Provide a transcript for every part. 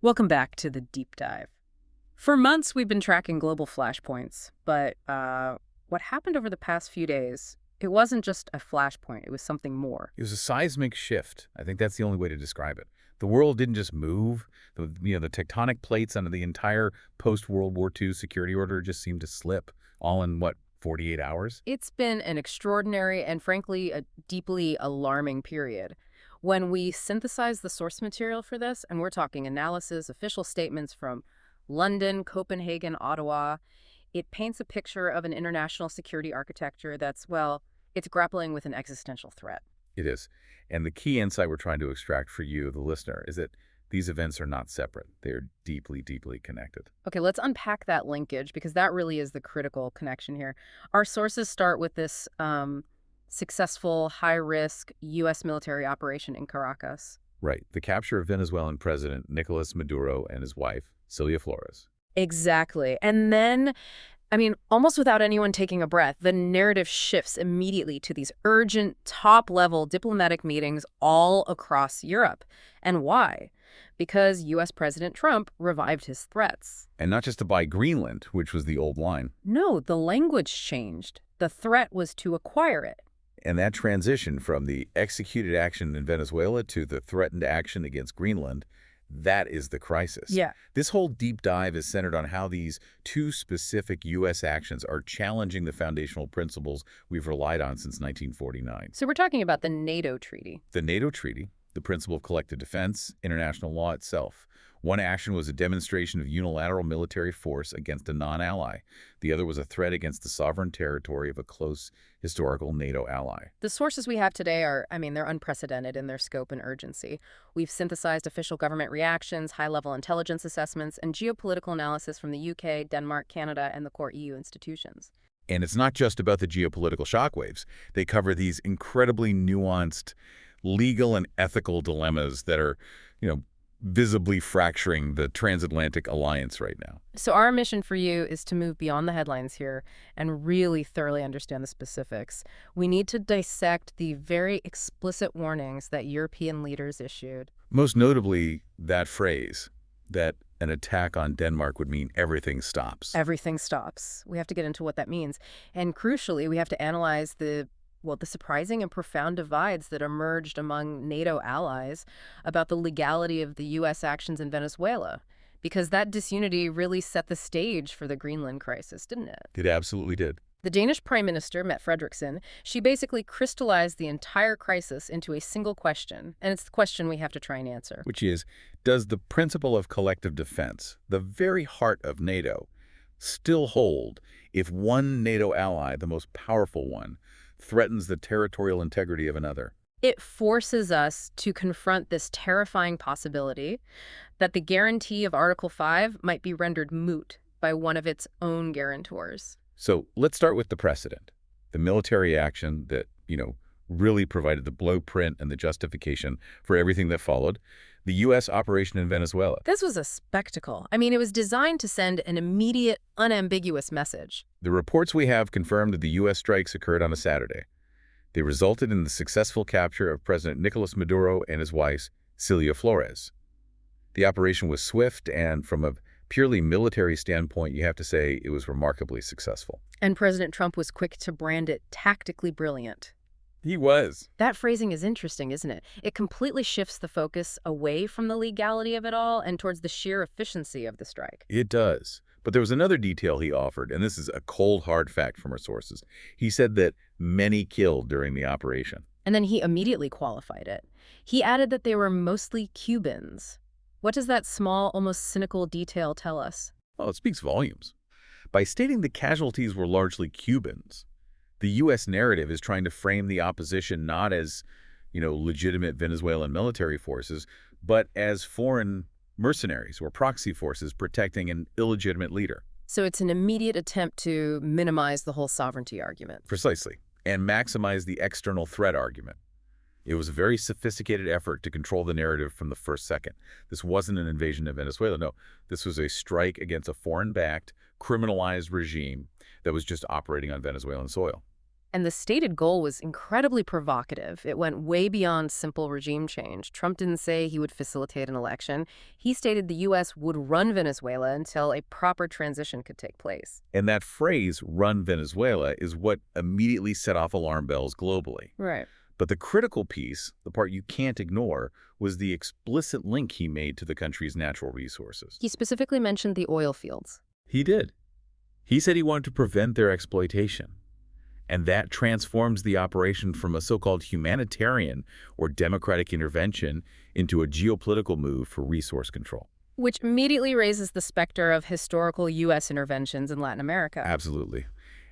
Welcome back to the deep dive. For months, we've been tracking global flashpoints, but what happened over the past few days, it wasn't just a flashpoint, it was something more. It was a seismic shift. I think that's the only way to describe it. The world didn't just move. The tectonic plates under the entire post-World War II security order just seemed to slip, all in, what, 48 hours? It's been an extraordinary and, frankly, a deeply alarming period. When we synthesize the source material for this, and we're talking analysis, official statements from London, Copenhagen, Ottawa, it paints a picture of an international security architecture that's, well, it's grappling with an existential threat. It is. And the key insight we're trying to extract for you, the listener, is that these events are not separate. They're deeply, deeply connected. Okay, let's unpack that linkage because that really is the critical connection here. Our sources start with this successful, high-risk U.S. military operation in Caracas. Right. The capture of Venezuelan President Nicolas Maduro and his wife, Celia Flores. Exactly. And then, almost without anyone taking a breath, the narrative shifts immediately to these urgent, top-level diplomatic meetings all across Europe. And why? Because U.S. President Trump revived his threats. And not just to buy Greenland, which was the old line. No, the language changed. The threat was to acquire it. And that transition from the executed action in Venezuela to the threatened action against Greenland, that is the crisis. Yeah. This whole deep dive is centered on how these two specific U.S. actions are challenging the foundational principles we've relied on since 1949. So we're talking about the NATO treaty. The NATO treaty, the principle of collective defense, international law itself. One action was a demonstration of unilateral military force against a non-ally. The other was a threat against the sovereign territory of a close historical NATO ally. The sources we have today are, they're unprecedented in their scope and urgency. We've synthesized official government reactions, high-level intelligence assessments, and geopolitical analysis from the UK, Denmark, Canada, and the core EU institutions. And it's not just about the geopolitical shockwaves. They cover these incredibly nuanced legal and ethical dilemmas that are, visibly fracturing the transatlantic alliance right now. So our mission for you is to move beyond the headlines here and really thoroughly understand the specifics. We need to dissect the very explicit warnings that European leaders issued. Most notably, that phrase, that an attack on Denmark would mean everything stops. Everything stops. We have to get into what that means. And crucially, we have to analyze the surprising and profound divides that emerged among NATO allies about the legality of the U.S. actions in Venezuela, because that disunity really set the stage for the Greenland crisis, didn't it? It absolutely did. The Danish Prime Minister, Mette Frederiksen, she basically crystallized the entire crisis into a single question, and it's the question we have to try and answer. Which is, does the principle of collective defense, the very heart of NATO, still hold if one NATO ally, the most powerful one, threatens the territorial integrity of another? It forces us to confront this terrifying possibility that the guarantee of Article 5 might be rendered moot by one of its own guarantors. So let's start with the precedent, the military action that, really provided the blueprint and the justification for everything that followed, the U.S. operation in Venezuela. This was a spectacle. It was designed to send an immediate, unambiguous message. The reports we have confirmed that the U.S. strikes occurred on a Saturday. They resulted in the successful capture of President Nicolas Maduro and his wife, Celia Flores. The operation was swift, and from a purely military standpoint, you have to say it was remarkably successful. And President Trump was quick to brand it tactically brilliant. He was. That phrasing is interesting, isn't it? It completely shifts the focus away from the legality of it all and towards the sheer efficiency of the strike. It does. But there was another detail he offered, and this is a cold, hard fact from our sources. He said that many killed during the operation. And then he immediately qualified it. He added that they were mostly Cubans. What does that small, almost cynical detail tell us? Well, it speaks volumes. By stating the casualties were largely Cubans, the U.S. narrative is trying to frame the opposition not as, legitimate Venezuelan military forces, but as foreign mercenaries or proxy forces protecting an illegitimate leader. So it's an immediate attempt to minimize the whole sovereignty argument. Precisely, and maximize the external threat argument. It was a very sophisticated effort to control the narrative from the first second. This wasn't an invasion of Venezuela. No, this was a strike against a foreign-backed, criminalized regime that was just operating on Venezuelan soil. And the stated goal was incredibly provocative. It went way beyond simple regime change. Trump didn't say he would facilitate an election. He stated the U.S. would run Venezuela until a proper transition could take place. And that phrase, run Venezuela, is what immediately set off alarm bells globally. Right. But the critical piece, the part you can't ignore, was the explicit link he made to the country's natural resources. He specifically mentioned the oil fields. He did. He said he wanted to prevent their exploitation. And that transforms the operation from a so-called humanitarian or democratic intervention into a geopolitical move for resource control. Which immediately raises the specter of historical U.S. interventions in Latin America. Absolutely.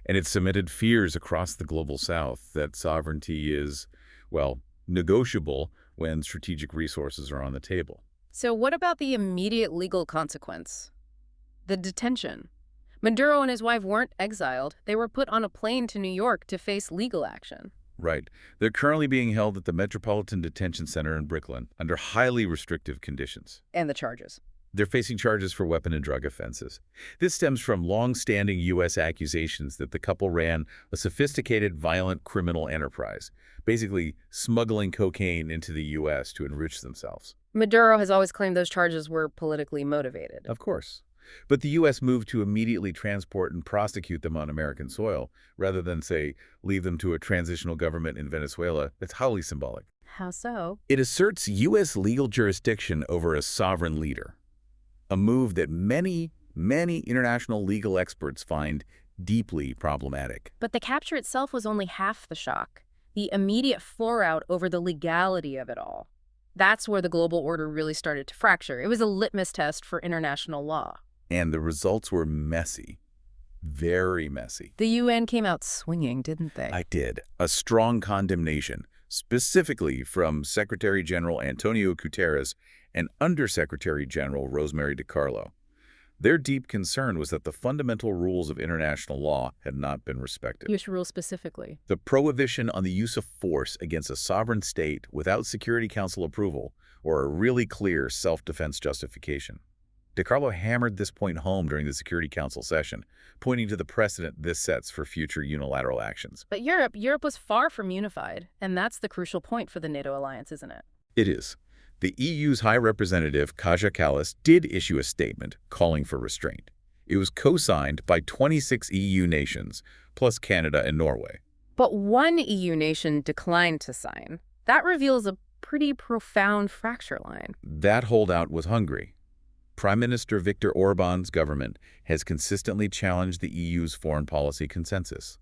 And it cemented fears across the global south that sovereignty is, well, negotiable when strategic resources are on the table. So what about the immediate legal consequence? The detention. Maduro and his wife weren't exiled. They were put on a plane to New York to face legal action. Right. They're currently being held at the Metropolitan Detention Center in Brooklyn under highly restrictive conditions. And the charges. They're facing charges for weapon and drug offenses. This stems from long-standing U.S. accusations that the couple ran a sophisticated violent criminal enterprise, basically smuggling cocaine into the U.S. to enrich themselves. Maduro has always claimed those charges were politically motivated. Of course. But the U.S. moved to immediately transport and prosecute them on American soil, rather than, say, leave them to a transitional government in Venezuela. That's highly symbolic. How so? It asserts U.S. legal jurisdiction over a sovereign leader, a move that many international legal experts find deeply problematic. But the capture itself was only half the shock. The immediate fallout over the legality of it all. That's where the global order really started to fracture. It was a litmus test for international law. And the results were messy. Very messy. The UN came out swinging, didn't they? I did. A strong condemnation, specifically from Secretary General Antonio Guterres and Undersecretary General Rosemary DiCarlo. Their deep concern was that the fundamental rules of international law had not been respected. Which rule specifically? The prohibition on the use of force against a sovereign state without Security Council approval or a really clear self-defense justification. DiCarlo hammered this point home during the Security Council session, pointing to the precedent this sets for future unilateral actions. But Europe was far from unified, and that's the crucial point for the NATO alliance, isn't it? It is. The EU's High Representative, Kaja Kallas, did issue a statement calling for restraint. It was co-signed by 26 EU nations, plus Canada and Norway. But one EU nation declined to sign. That reveals a pretty profound fracture line. That holdout was Hungary. Prime Minister Viktor Orban's government has consistently challenged the EU's foreign policy consensus.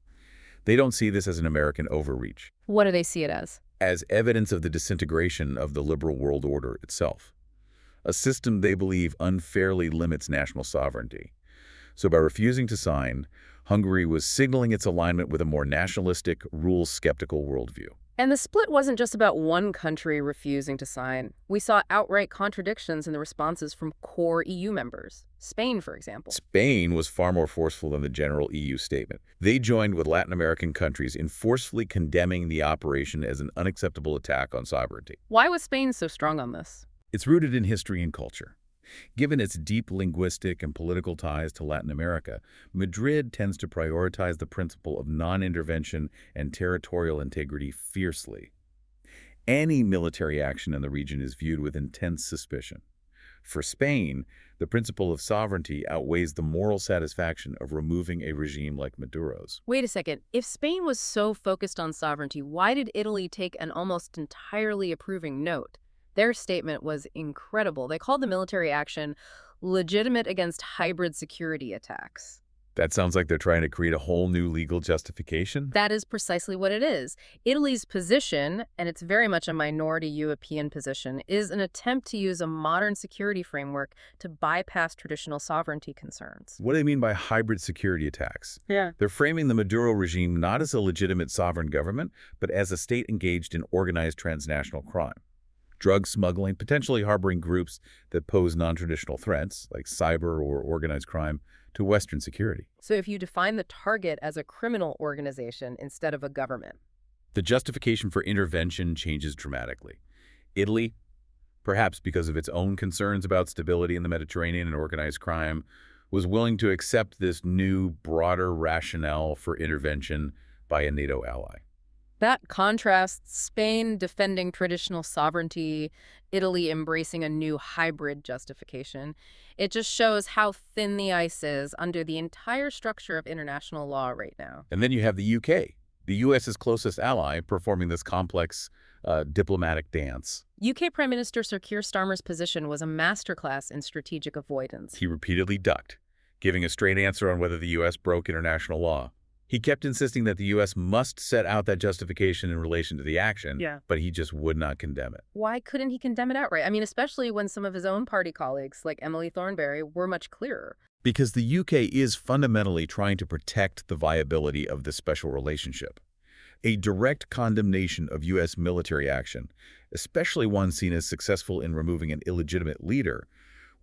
They don't see this as an American overreach. What do they see it as? As evidence of the disintegration of the liberal world order itself, a system they believe unfairly limits national sovereignty. So by refusing to sign, Hungary was signaling its alignment with a more nationalistic, rules-skeptical worldview. And the split wasn't just about one country refusing to sign. We saw outright contradictions in the responses from core EU members. Spain, for example. Spain was far more forceful than the general EU statement. They joined with Latin American countries in forcefully condemning the operation as an unacceptable attack on sovereignty. Why was Spain so strong on this? It's rooted in history and culture. Given its deep linguistic and political ties to Latin America, Madrid tends to prioritize the principle of non-intervention and territorial integrity fiercely. Any military action in the region is viewed with intense suspicion. For Spain, the principle of sovereignty outweighs the moral satisfaction of removing a regime like Maduro's. Wait a second. If Spain was so focused on sovereignty, why did Italy take an almost entirely approving note? Their statement was incredible. They called the military action legitimate against hybrid security attacks. That sounds like they're trying to create a whole new legal justification. That is precisely what it is. Italy's position, and it's very much a minority European position, is an attempt to use a modern security framework to bypass traditional sovereignty concerns. What do they mean by hybrid security attacks? Yeah. They're framing the Maduro regime not as a legitimate sovereign government, but as a state engaged in organized transnational crime. Drug smuggling, potentially harboring groups that pose non-traditional threats, like cyber or organized crime, to Western security. So if you define the target as a criminal organization instead of a government, the justification for intervention changes dramatically. Italy, perhaps because of its own concerns about stability in the Mediterranean and organized crime, was willing to accept this new, broader rationale for intervention by a NATO ally. That contrasts Spain defending traditional sovereignty, Italy embracing a new hybrid justification. It just shows how thin the ice is under the entire structure of international law right now. And then you have the UK, the US's closest ally, performing this complex diplomatic dance. UK Prime Minister Sir Keir Starmer's position was a masterclass in strategic avoidance. He repeatedly ducked, giving a straight answer on whether the U.S. broke international law. He kept insisting that the U.S. must set out that justification in relation to the action, but he just would not condemn it. Why couldn't he condemn it outright? I mean, especially when some of his own party colleagues, like Emily Thornberry, were much clearer. Because the U.K. is fundamentally trying to protect the viability of this special relationship. A direct condemnation of U.S. military action, especially one seen as successful in removing an illegitimate leader,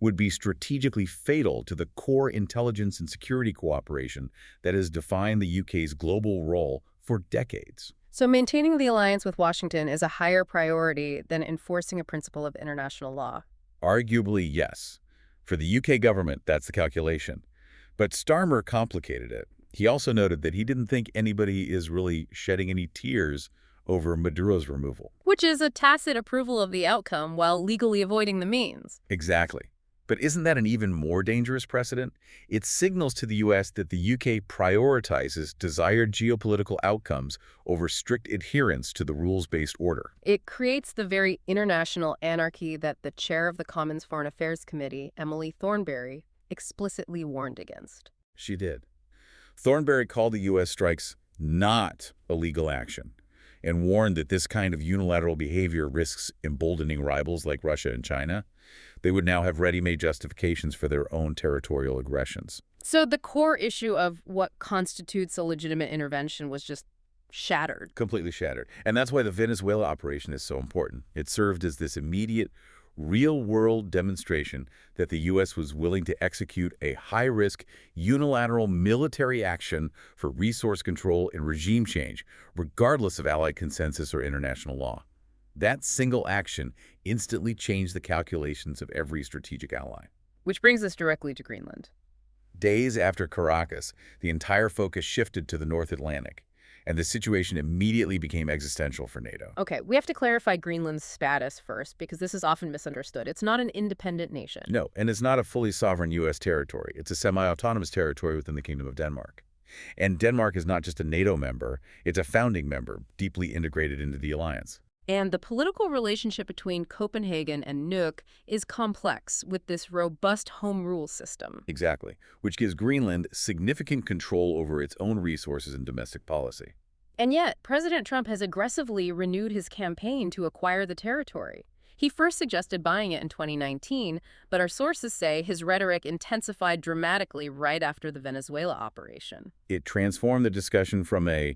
would be strategically fatal to the core intelligence and security cooperation that has defined the UK's global role for decades. So maintaining the alliance with Washington is a higher priority than enforcing a principle of international law? Arguably, yes. For the UK government, that's the calculation. But Starmer complicated it. He also noted that he didn't think anybody is really shedding any tears over Maduro's removal. Which is a tacit approval of the outcome while legally avoiding the means. Exactly. But isn't that an even more dangerous precedent? It signals to the U.S. that the UK prioritizes desired geopolitical outcomes over strict adherence to the rules-based order. It creates the very international anarchy that the chair of the Commons Foreign Affairs Committee, Emily Thornberry, explicitly warned against. She did. Thornberry called the U.S. strikes not illegal action and warned that this kind of unilateral behavior risks emboldening rivals like Russia and China. They would now have ready-made justifications for their own territorial aggressions. So the core issue of what constitutes a legitimate intervention was just shattered. Completely shattered. And that's why the Venezuela operation is so important. It served as this immediate, real-world demonstration that the U.S. was willing to execute a high-risk, unilateral military action for resource control and regime change, regardless of Allied consensus or international law. That single action instantly changed the calculations of every strategic ally. Which brings us directly to Greenland. Days after Caracas, the entire focus shifted to the North Atlantic, and the situation immediately became existential for NATO. Okay, we have to clarify Greenland's status first, because this is often misunderstood. It's not an independent nation. No, and it's not a fully sovereign U.S. territory. It's a semi-autonomous territory within the Kingdom of Denmark. And Denmark is not just a NATO member, it's a founding member, deeply integrated into the alliance. And the political relationship between Copenhagen and Nuuk is complex with this robust home rule system. Exactly, which gives Greenland significant control over its own resources and domestic policy. And yet, President Trump has aggressively renewed his campaign to acquire the territory. He first suggested buying it in 2019, but our sources say his rhetoric intensified dramatically right after the Venezuela operation. It transformed the discussion from a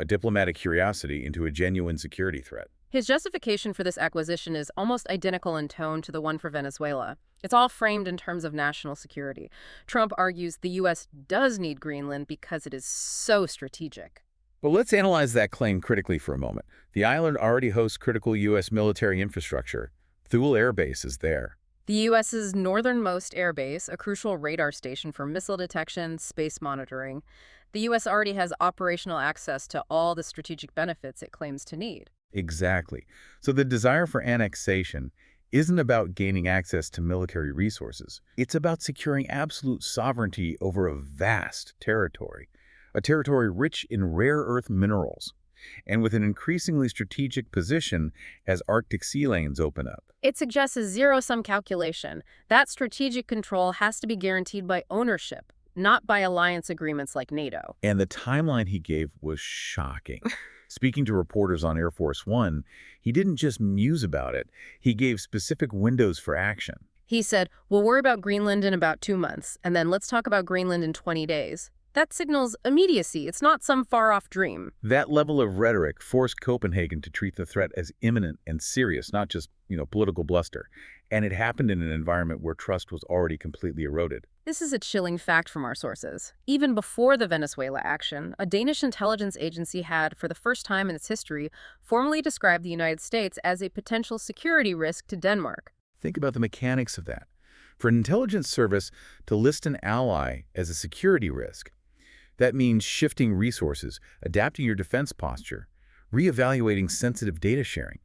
diplomatic curiosity into a genuine security threat. His justification for this acquisition is almost identical in tone to the one for Venezuela. It's all framed in terms of national security. Trump argues the U.S. does need Greenland because it is so strategic. But let's analyze that claim critically for a moment. The island already hosts critical U.S. military infrastructure. Thule Air Base is there. The U.S.'s northernmost air base, a crucial radar station for missile detection, space monitoring. The U.S. already has operational access to all the strategic benefits it claims to need. Exactly. So the desire for annexation isn't about gaining access to military resources. It's about securing absolute sovereignty over a vast territory, a territory rich in rare earth minerals, and with an increasingly strategic position as Arctic sea lanes open up. It suggests a zero-sum calculation. That strategic control has to be guaranteed by ownership, not by alliance agreements like NATO. And the timeline he gave was shocking. Speaking to reporters on Air Force One, he didn't just muse about it. He gave specific windows for action. He said, we'll worry about Greenland in about 2 months, and then let's talk about Greenland in 20 days. That signals immediacy. It's not some far-off dream. That level of rhetoric forced Copenhagen to treat the threat as imminent and serious, not just, political bluster. And it happened in an environment where trust was already completely eroded. This is a chilling fact from our sources. Even before the Venezuela action, a Danish intelligence agency had, for the first time in its history, formally described the United States as a potential security risk to Denmark. Think about the mechanics of that. For an intelligence service to list an ally as a security risk, That means shifting resources, adapting your defense posture, reevaluating sensitive data sharing.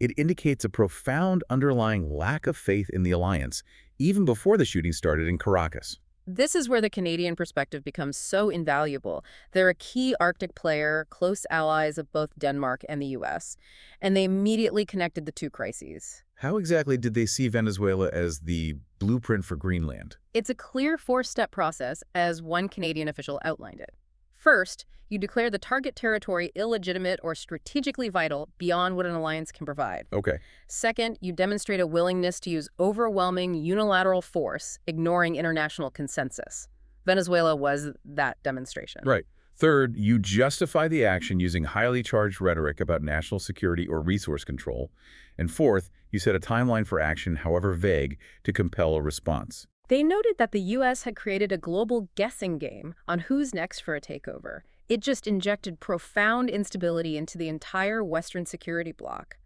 It indicates a profound underlying lack of faith in the alliance, even before the shooting started in Caracas. This is where the Canadian perspective becomes so invaluable. They're a key Arctic player, close allies of both Denmark and the U.S., and they immediately connected the two crises. How exactly did they see Venezuela as the blueprint for Greenland? It's a clear four-step process, as one Canadian official outlined it. First, you declare the target territory illegitimate or strategically vital beyond what an alliance can provide. Okay. Second, you demonstrate a willingness to use overwhelming unilateral force, ignoring international consensus. Venezuela was that demonstration. Right. Third, you justify the action using highly charged rhetoric about national security or resource control. And fourth, you set a timeline for action, however vague, to compel a response. They noted that the U.S. had created a global guessing game on who's next for a takeover. It just injected profound instability into the entire Western security bloc.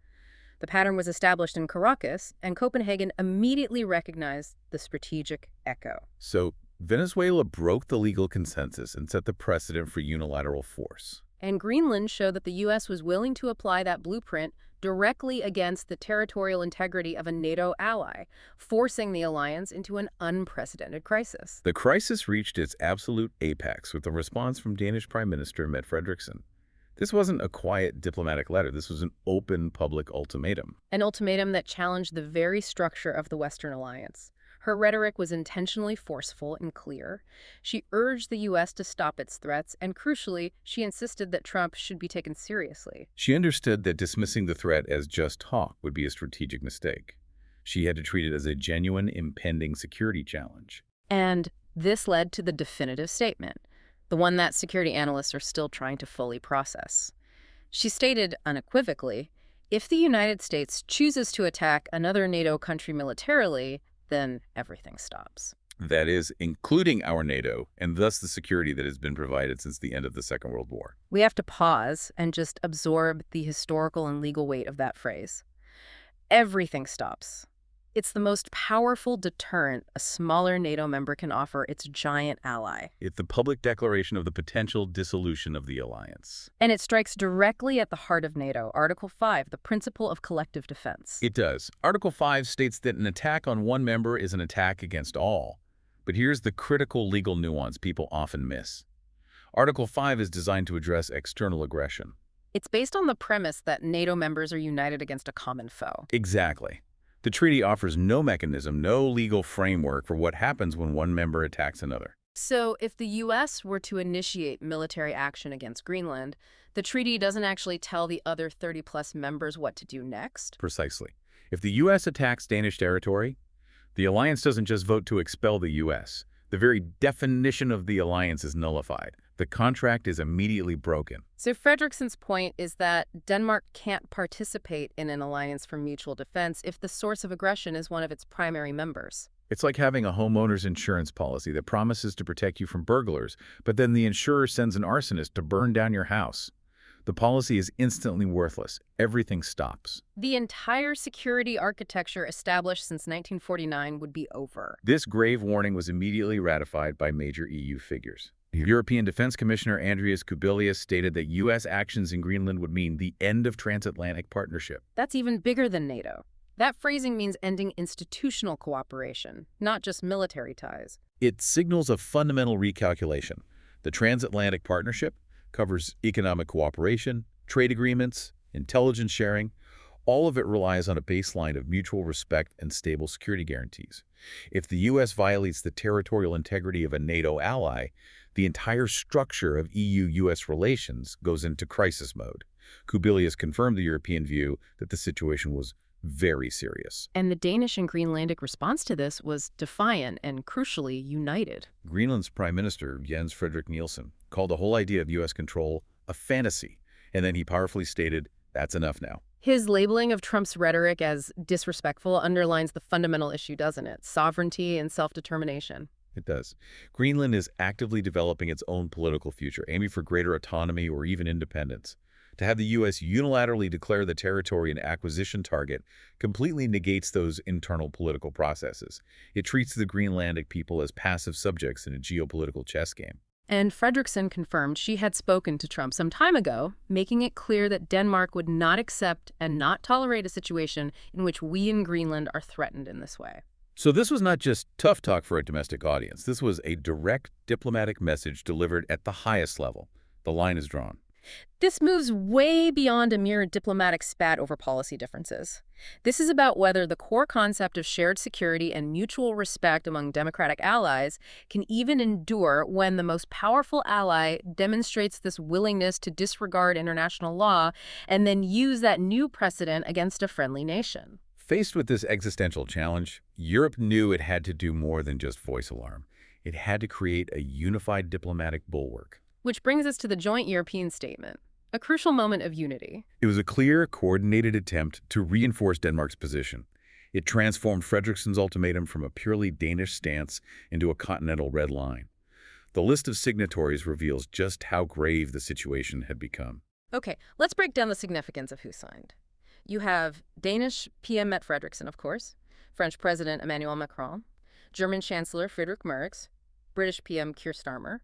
The pattern was established in Caracas, and Copenhagen immediately recognized the strategic echo. So Venezuela broke the legal consensus and set the precedent for unilateral force. And Greenland showed that the U.S. was willing to apply that blueprint directly against the territorial integrity of a NATO ally, forcing the alliance into an unprecedented crisis. The crisis reached its absolute apex with a response from Danish Prime Minister Mette Frederiksen. This wasn't a quiet diplomatic letter. This was an open public ultimatum. An ultimatum that challenged the very structure of the Western alliance. Her rhetoric was intentionally forceful and clear. She urged the U.S. to stop its threats, and crucially, she insisted that Trump should be taken seriously. She understood that dismissing the threat as just talk would be a strategic mistake. She had to treat it as a genuine, impending security challenge. And this led to the definitive statement, the one that security analysts are still trying to fully process. She stated unequivocally, if the United States chooses to attack another NATO country militarily, then everything stops. That is, including our NATO, and thus the security that has been provided since the end of the Second World War. We have to pause and just absorb the historical and legal weight of that phrase. Everything stops. It's the most powerful deterrent a smaller NATO member can offer its giant ally. It's the public declaration of the potential dissolution of the alliance. And it strikes directly at the heart of NATO, Article 5, the principle of collective defense. It does. Article 5 states that an attack on one member is an attack against all. But here's the critical legal nuance people often miss. Article 5 is designed to address external aggression. It's based on the premise that NATO members are united against a common foe. Exactly. The treaty offers no mechanism, no legal framework for what happens when one member attacks another. So if the U.S. were to initiate military action against Greenland, the treaty doesn't actually tell the other 30-plus members what to do next? Precisely. If the U.S. attacks Danish territory, the alliance doesn't just vote to expel the U.S. The very definition of the alliance is nullified. The contract is immediately broken. So Fredriksen's point is that Denmark can't participate in an alliance for mutual defense if the source of aggression is one of its primary members. It's like having a homeowner's insurance policy that promises to protect you from burglars, but then the insurer sends an arsonist to burn down your house. The policy is instantly worthless. Everything stops. The entire security architecture established since 1949 would be over. This grave warning was immediately ratified by major EU figures. European Defense Commissioner Andreas Kubilius stated that U.S. actions in Greenland would mean the end of transatlantic partnership. That's even bigger than NATO. That phrasing means ending institutional cooperation, not just military ties. It signals a fundamental recalculation. The transatlantic partnership covers economic cooperation, trade agreements, intelligence sharing. All of it relies on a baseline of mutual respect and stable security guarantees. If the U.S. violates the territorial integrity of a NATO ally, the entire structure of EU-U.S. relations goes into crisis mode. Kubilius confirmed the European view that the situation was very serious. And the Danish and Greenlandic response to this was defiant and, crucially, united. Greenland's Prime Minister, Jens Frederik Nielsen, called the whole idea of U.S. control a fantasy, and then he powerfully stated, that's enough now. His labeling of Trump's rhetoric as disrespectful underlines the fundamental issue, doesn't it? Sovereignty and self-determination. It does. Greenland is actively developing its own political future, aiming for greater autonomy or even independence. To have the U.S. unilaterally declare the territory an acquisition target completely negates those internal political processes. It treats the Greenlandic people as passive subjects in a geopolitical chess game. And Frederickson confirmed she had spoken to Trump some time ago, making it clear that Denmark would not accept and not tolerate a situation in which we in Greenland are threatened in this way. So this was not just tough talk for a domestic audience. This was a direct diplomatic message delivered at the highest level. The line is drawn. This moves way beyond a mere diplomatic spat over policy differences. This is about whether the core concept of shared security and mutual respect among democratic allies can even endure when the most powerful ally demonstrates this willingness to disregard international law and then use that new precedent against a friendly nation. Faced with this existential challenge, Europe knew it had to do more than just voice alarm. It had to create a unified diplomatic bulwark. Which brings us to the joint European statement, a crucial moment of unity. It was a clear, coordinated attempt to reinforce Denmark's position. It transformed Frederickson's ultimatum from a purely Danish stance into a continental red line. The list of signatories reveals just how grave the situation had become. Okay, let's break down the significance of who signed. You have Danish PM Mette Frederiksen, of course, French President Emmanuel Macron, German Chancellor Friedrich Merz, British PM Keir Starmer,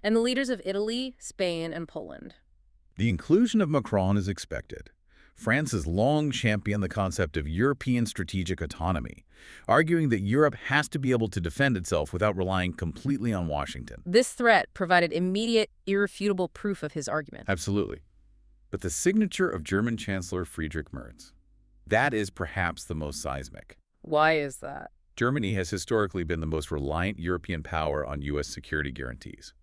and the leaders of Italy, Spain, and Poland. The inclusion of Macron is expected. France has long championed the concept of European strategic autonomy, arguing that Europe has to be able to defend itself without relying completely on Washington. This threat provided immediate, irrefutable proof of his argument. Absolutely. But the signature of German Chancellor Friedrich Merz, that is perhaps the most seismic. Why is that? Germany has historically been the most reliant European power on U.S. security guarantees.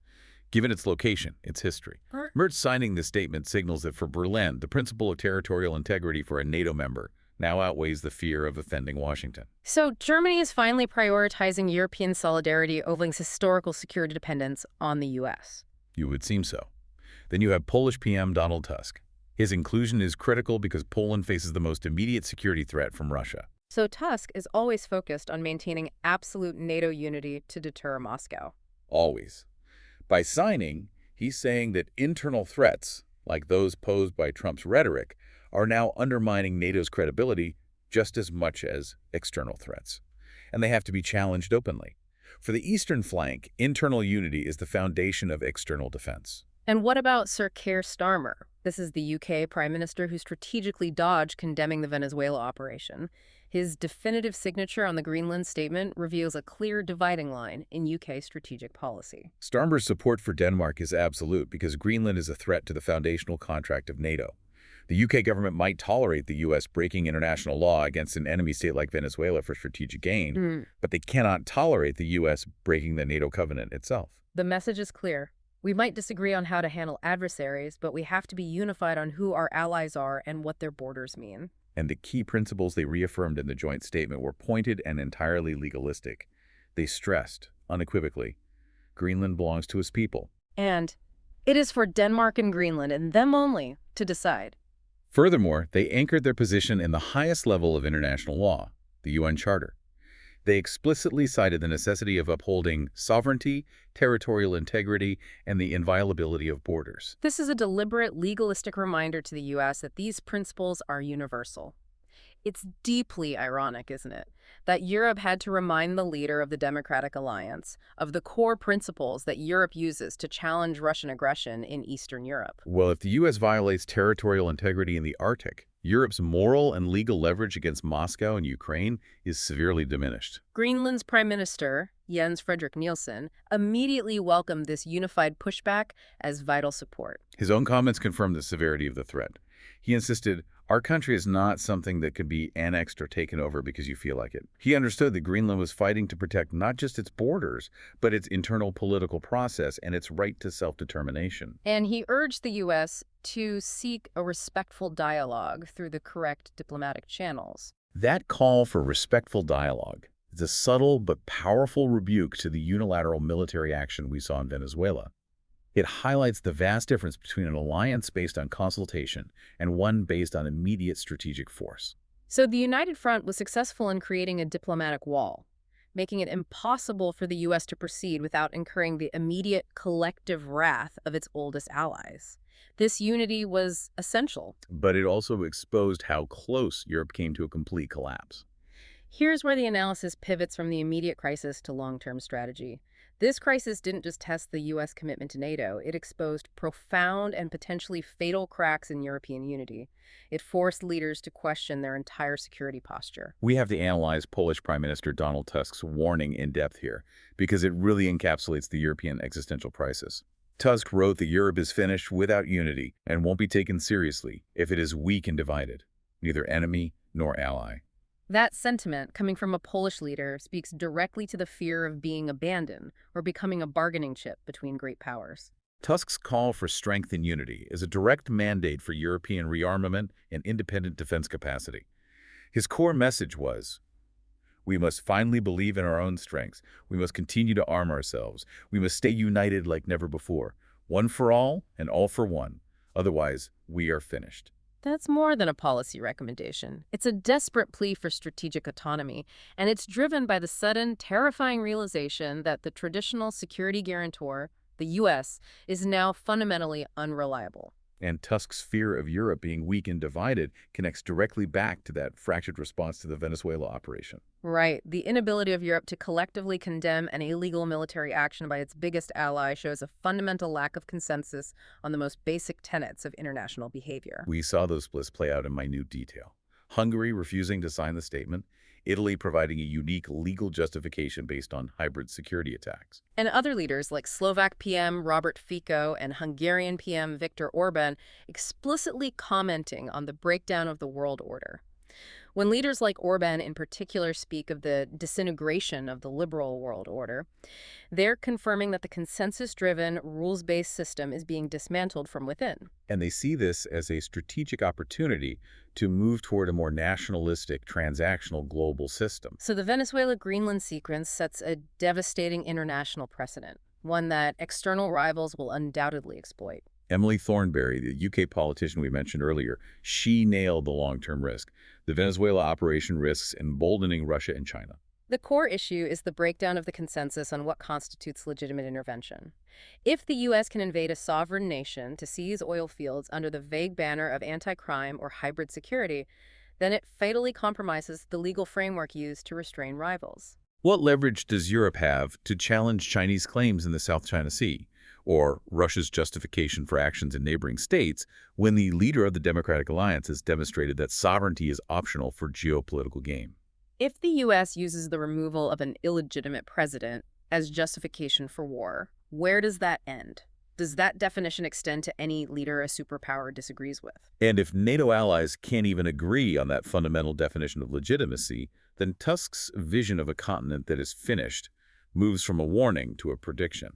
Given its location, its history, Merz signing this statement signals that for Berlin, the principle of territorial integrity for a NATO member now outweighs the fear of offending Washington. So Germany is finally prioritizing European solidarity over its historical security dependence on the U.S. You would seem so. Then you have Polish PM Donald Tusk. His inclusion is critical because Poland faces the most immediate security threat from Russia. So Tusk is always focused on maintaining absolute NATO unity to deter Moscow. Always. By signing, he's saying that internal threats, like those posed by Trump's rhetoric, are now undermining NATO's credibility just as much as external threats. And they have to be challenged openly. For the eastern flank, internal unity is the foundation of external defense. And what about Sir Keir Starmer? This is the UK Prime Minister who strategically dodged condemning the Venezuela operation. His definitive signature on the Greenland statement reveals a clear dividing line in UK strategic policy. Starmer's support for Denmark is absolute because Greenland is a threat to the foundational contract of NATO. The UK government might tolerate the US breaking international law against an enemy state like Venezuela for strategic gain, but they cannot tolerate the US breaking the NATO covenant itself. The message is clear. We might disagree on how to handle adversaries, but we have to be unified on who our allies are and what their borders mean. And the key principles they reaffirmed in the joint statement were pointed and entirely legalistic. They stressed, unequivocally, Greenland belongs to its people. And it is for Denmark and Greenland, and them only, to decide. Furthermore, they anchored their position in the highest level of international law, the UN Charter. They explicitly cited the necessity of upholding sovereignty, territorial integrity, and the inviolability of borders. This is a deliberate, legalistic reminder to the U.S. that these principles are universal. It's deeply ironic, isn't it, that Europe had to remind the leader of the Democratic Alliance of the core principles that Europe uses to challenge Russian aggression in Eastern Europe. Well, if the U.S. violates territorial integrity in the Arctic, Europe's moral and legal leverage against Moscow and Ukraine is severely diminished. Greenland's Prime Minister, Jens Frederik Nielsen, immediately welcomed this unified pushback as vital support. His own comments confirmed the severity of the threat. He insisted, our country is not something that can be annexed or taken over because you feel like it. He understood that Greenland was fighting to protect not just its borders, but its internal political process and its right to self-determination. And he urged the U.S. to seek a respectful dialogue through the correct diplomatic channels. That call for respectful dialogue is a subtle but powerful rebuke to the unilateral military action we saw in Venezuela. It highlights the vast difference between an alliance based on consultation and one based on immediate strategic force. So the United Front was successful in creating a diplomatic wall, making it impossible for the U.S. to proceed without incurring the immediate collective wrath of its oldest allies. This unity was essential. But it also exposed how close Europe came to a complete collapse. Here's where the analysis pivots from the immediate crisis to long-term strategy. This crisis didn't just test the U.S. commitment to NATO, it exposed profound and potentially fatal cracks in European unity. It forced leaders to question their entire security posture. We have to analyze Polish Prime Minister Donald Tusk's warning in depth here, because it really encapsulates the European existential crisis. Tusk wrote that Europe is finished without unity and won't be taken seriously if it is weak and divided, neither enemy nor ally. That sentiment, coming from a Polish leader, speaks directly to the fear of being abandoned or becoming a bargaining chip between great powers. Tusk's call for strength and unity is a direct mandate for European rearmament and independent defense capacity. His core message was, we must finally believe in our own strengths. We must continue to arm ourselves. We must stay united like never before. One for all and all for one. Otherwise, we are finished. That's more than a policy recommendation. It's a desperate plea for strategic autonomy, and it's driven by the sudden, terrifying realization that the traditional security guarantor, the U.S., is now fundamentally unreliable. And Tusk's fear of Europe being weak and divided connects directly back to that fractured response to the Venezuela operation. Right. The inability of Europe to collectively condemn an illegal military action by its biggest ally shows a fundamental lack of consensus on the most basic tenets of international behavior. We saw those splits play out in minute detail. Hungary refusing to sign the statement, Italy providing a unique legal justification based on hybrid security attacks. And other leaders like Slovak PM Robert Fico and Hungarian PM Viktor Orban explicitly commenting on the breakdown of the world order. When leaders like Orban in particular speak of the disintegration of the liberal world order, they're confirming that the consensus-driven, rules-based system is being dismantled from within. And they see this as a strategic opportunity to move toward a more nationalistic, transactional global system. So the Venezuela-Greenland sequence sets a devastating international precedent, one that external rivals will undoubtedly exploit. Emily Thornberry, the UK politician we mentioned earlier, she nailed the long-term risk. The Venezuela operation risks emboldening Russia and China. The core issue is the breakdown of the consensus on what constitutes legitimate intervention. If the U.S. can invade a sovereign nation to seize oil fields under the vague banner of anti-crime or hybrid security, then it fatally compromises the legal framework used to restrain rivals. What leverage does Europe have to challenge Chinese claims in the South China Sea, or Russia's justification for actions in neighboring states, when the leader of the Democratic Alliance has demonstrated that sovereignty is optional for geopolitical gain? If the U.S. uses the removal of an illegitimate president as justification for war, where does that end? Does that definition extend to any leader a superpower disagrees with? And if NATO allies can't even agree on that fundamental definition of legitimacy, then Tusk's vision of a continent that is finished moves from a warning to a prediction.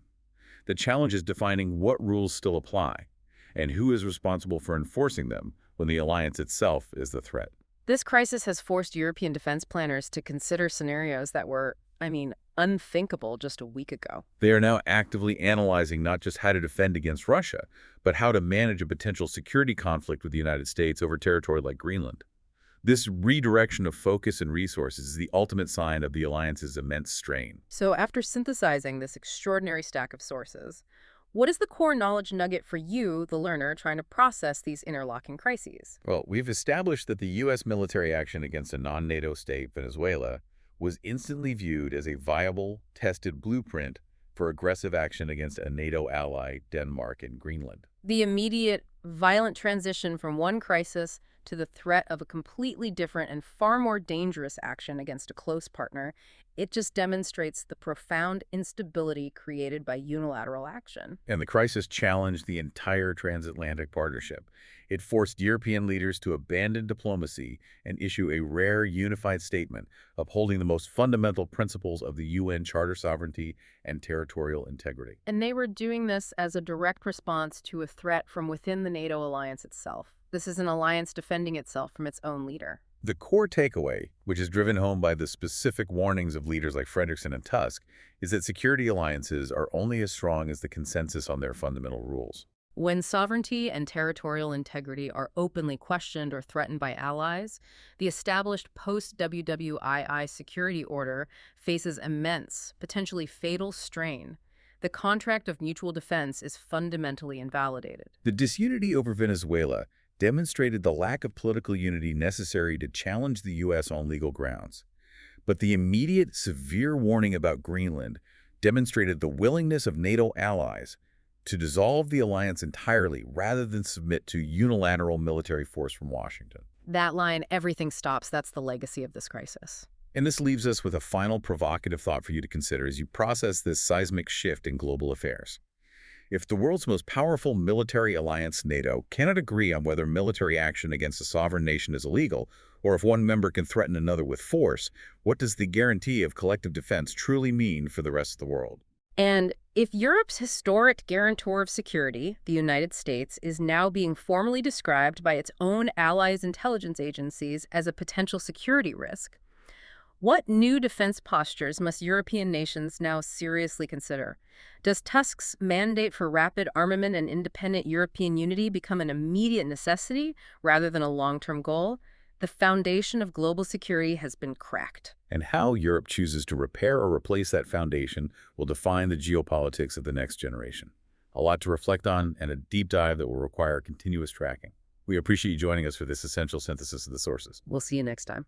The challenge is defining what rules still apply, and who is responsible for enforcing them when the alliance itself is the threat. This crisis has forced European defense planners to consider scenarios that were, unthinkable just a week ago. They are now actively analyzing not just how to defend against Russia, but how to manage a potential security conflict with the United States over territory like Greenland. This redirection of focus and resources is the ultimate sign of the alliance's immense strain. So after synthesizing this extraordinary stack of sources, what is the core knowledge nugget for you, the learner, trying to process these interlocking crises? Well, we've established that the U.S. military action against a non-NATO state, Venezuela, was instantly viewed as a viable, tested blueprint for aggressive action against a NATO ally, Denmark and Greenland. The immediate, violent transition from one crisis to the threat of a completely different and far more dangerous action against a close partner, it just demonstrates the profound instability created by unilateral action. And the crisis challenged the entire transatlantic partnership. It forced European leaders to abandon diplomacy and issue a rare unified statement upholding the most fundamental principles of the UN Charter sovereignty and territorial integrity. And they were doing this as a direct response to a threat from within the NATO alliance itself. This is an alliance defending itself from its own leader. The core takeaway, which is driven home by the specific warnings of leaders like Frederickson and Tusk, is that security alliances are only as strong as the consensus on their fundamental rules. When sovereignty and territorial integrity are openly questioned or threatened by allies, the established post-WWII security order faces immense, potentially fatal strain. The contract of mutual defense is fundamentally invalidated. The disunity over Venezuela demonstrated the lack of political unity necessary to challenge the U.S. on legal grounds. But the immediate, severe warning about Greenland demonstrated the willingness of NATO allies to dissolve the alliance entirely rather than submit to unilateral military force from Washington. That line, everything stops, that's the legacy of this crisis. And this leaves us with a final provocative thought for you to consider as you process this seismic shift in global affairs. If the world's most powerful military alliance, NATO, cannot agree on whether military action against a sovereign nation is illegal, or if one member can threaten another with force, what does the guarantee of collective defense truly mean for the rest of the world? And if Europe's historic guarantor of security, the United States, is now being formally described by its own allies' intelligence agencies as a potential security risk, what new defense postures must European nations now seriously consider? Does Tusk's mandate for rapid armament and independent European unity become an immediate necessity rather than a long-term goal? The foundation of global security has been cracked. And how Europe chooses to repair or replace that foundation will define the geopolitics of the next generation. A lot to reflect on and a deep dive that will require continuous tracking. We appreciate you joining us for this essential synthesis of the sources. We'll see you next time.